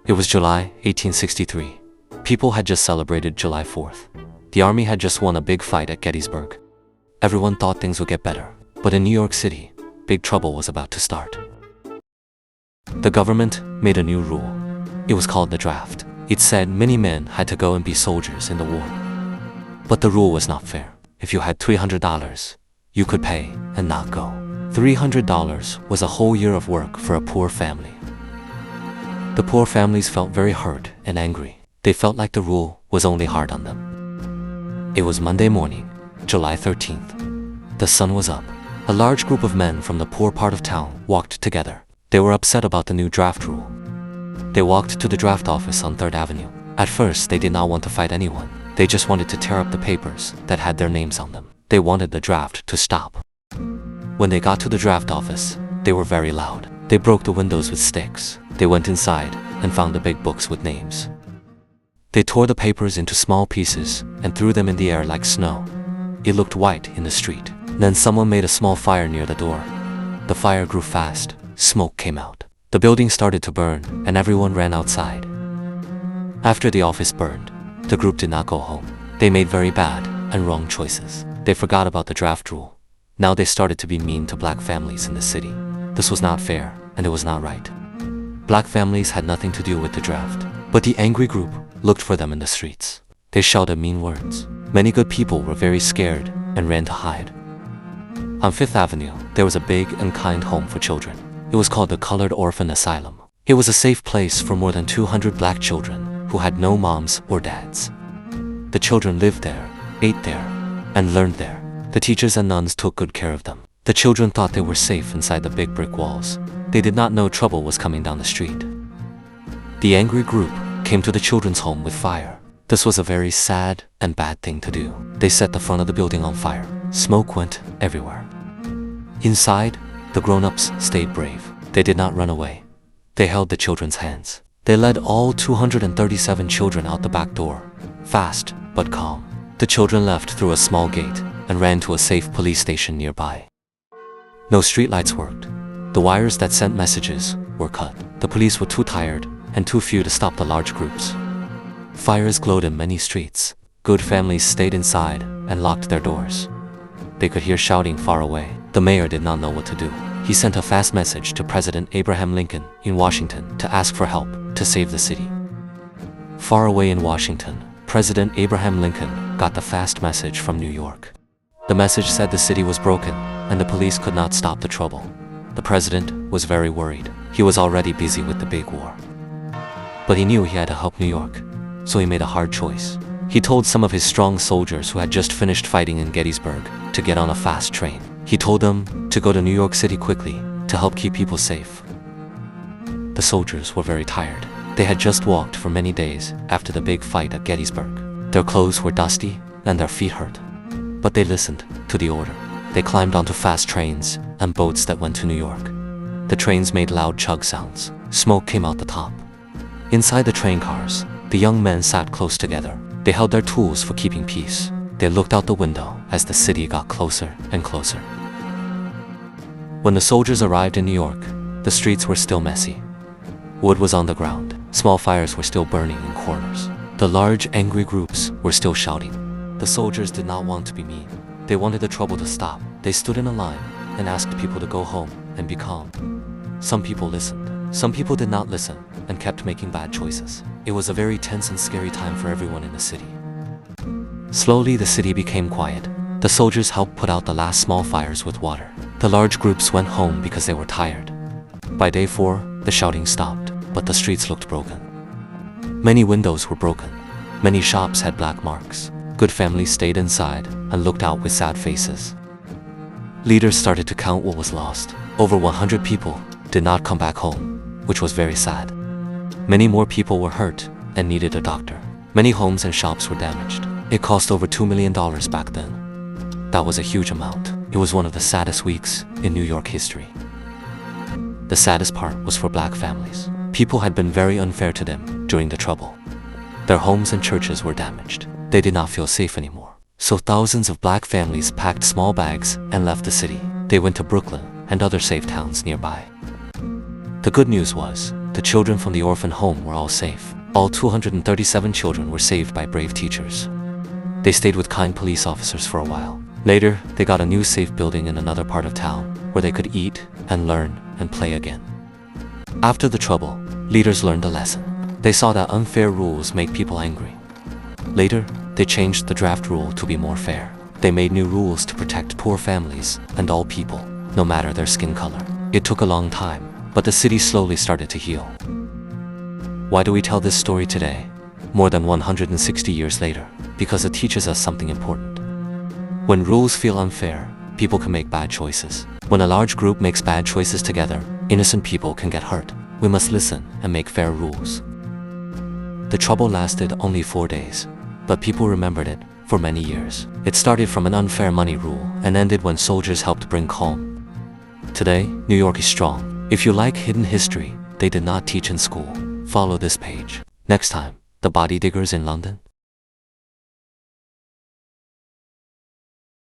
It was July 1863. People had just celebrated July 4th. The army had just won a big fight at Gettysburg. Everyone thought things would get better, but in New York City, big trouble was about to start. The government made a new rule. It was called the draft. It said many men had to go and be soldiers in the war. But the rule was not fair. If you had $300, you could pay and not go. $300 was a whole year of work for a poor family. The poor families felt very hurt and angry. They felt like the rule was only hard on them. It was Monday morning, July 13th. The sun was up. A large group of men from the poor part of town walked together. They were upset about the new draft rule. They walked to the draft office on 3rd Avenue. At first, they did not want to fight anyone. They just wanted to tear up the papers that had their names on them. They wanted the draft to stop. When they got to the draft office, they were very loud. They broke the windows with sticks. They went inside and found the big books with names. They tore the papers into small pieces and threw them in the air like snow. It looked white in the street. Then someone made a small fire near the door. The fire grew fast. Smoke came out. The building started to burn and everyone ran outside. After the office burned, the group did not go home. They made very bad and wrong choices. They forgot about the draft rule. Now they started to be mean to black families in the city. This was not fair and it was not right. Black families had nothing to do with the draft, but the angry group looked for them in the streets. They shouted mean words. Many good people were very scared and ran to hide. On 5th Avenue, there was a big and kind home for children. It was called the Colored Orphan Asylum. It was a safe place for more than 200 black children who had no moms or dads. The children lived there, ate there, and learned there. The teachers and nuns took good care of them. The children thought they were safe inside the big brick walls. They did not know trouble was coming down the street. The angry group came to the children's home with fire. This was a very sad and bad thing to do. They set the front of the building on fire. Smoke went everywhere. Inside, the grown-ups stayed brave. They did not run away. They held the children's hands. They led all 237 children out the back door, fast but calm. The children left through a small gate and ran to a safe police station nearby. No streetlights worked. The wires that sent messages were cut. The police were too tired and too few to stop the large groups. Fires glowed in many streets. Good families stayed inside and locked their doors. They could hear shouting far away. The mayor did not know what to do. He sent a fast message to President Abraham Lincoln in Washington to ask for help to save the city. Far away in Washington, President Abraham Lincoln got the fast message from New York. The message said the city was broken and the police could not stop the trouble. The president was very worried. He was already busy with the big war. But he knew he had to help New York, so he made a hard choice. He told some of his strong soldiers who had just finished fighting in Gettysburg to get on a fast train. He told them to go to New York City quickly to help keep people safe. The soldiers were very tired. They had just walked for many days after the big fight at Gettysburg. Their clothes were dusty and their feet hurt. But they listened to the order. They climbed onto fast trains and boats that went to New York. The trains made loud chug sounds. Smoke came out the top. Inside the train cars, the young men sat close together. They held their tools for keeping peace. They looked out the window as the city got closer and closer. When the soldiers arrived in New York, the streets were still messy. Wood was on the ground. Small fires were still burning in corners. The large, angry groups were still shouting. The soldiers did not want to be mean. They wanted the trouble to stop. They stood in a line and asked people to go home and be calm. Some people listened. Some people did not listen and kept making bad choices. It was a very tense and scary time for everyone in the city. Slowly, the city became quiet. The soldiers helped put out the last small fires with water. The large groups went home because they were tired. By day 4, the shouting stopped, but the streets looked broken. Many windows were broken. Many shops had black marks. Good families stayed inside and looked out with sad faces. Leaders started to count what was lost. Over 100 people did not come back home, which was very sad. Many more people were hurt and needed a doctor. Many homes and shops were damaged. It cost over $2 million back then. That was a huge amount. It was one of the saddest weeks in New York history. The saddest part was for black families. People had been very unfair to them during the trouble. Their homes and churches were damaged. They did not feel safe anymore. So thousands of black families packed small bags and left the city. They went to Brooklyn and other safe towns nearby. The good news was, The children from the orphan home were all safe. All 237 children were saved by brave teachers. They stayed with kind police officers for a while. Later, they got a new safe building in another part of town where they could eat and learn and play again. After the trouble, leaders learned a lesson. They saw that unfair rules make people angry. Later, they changed the draft rule to be more fair. They made new rules to protect poor families and all people, no matter their skin color. It took a long time, but the city slowly started to heal. Why do we tell this story today, more than 160 years later? Because it teaches us something important. When rules feel unfair, people can make bad choices. When a large group makes bad choices together, innocent people can get hurt. We must listen and make fair rules. The trouble lasted only 4 days, but people remembered it for many years. It started from an unfair money rule and ended when soldiers helped bring calm. Today, New York is strong. If you like hidden history they did not teach in school, follow this page. Next time, the body diggers in London.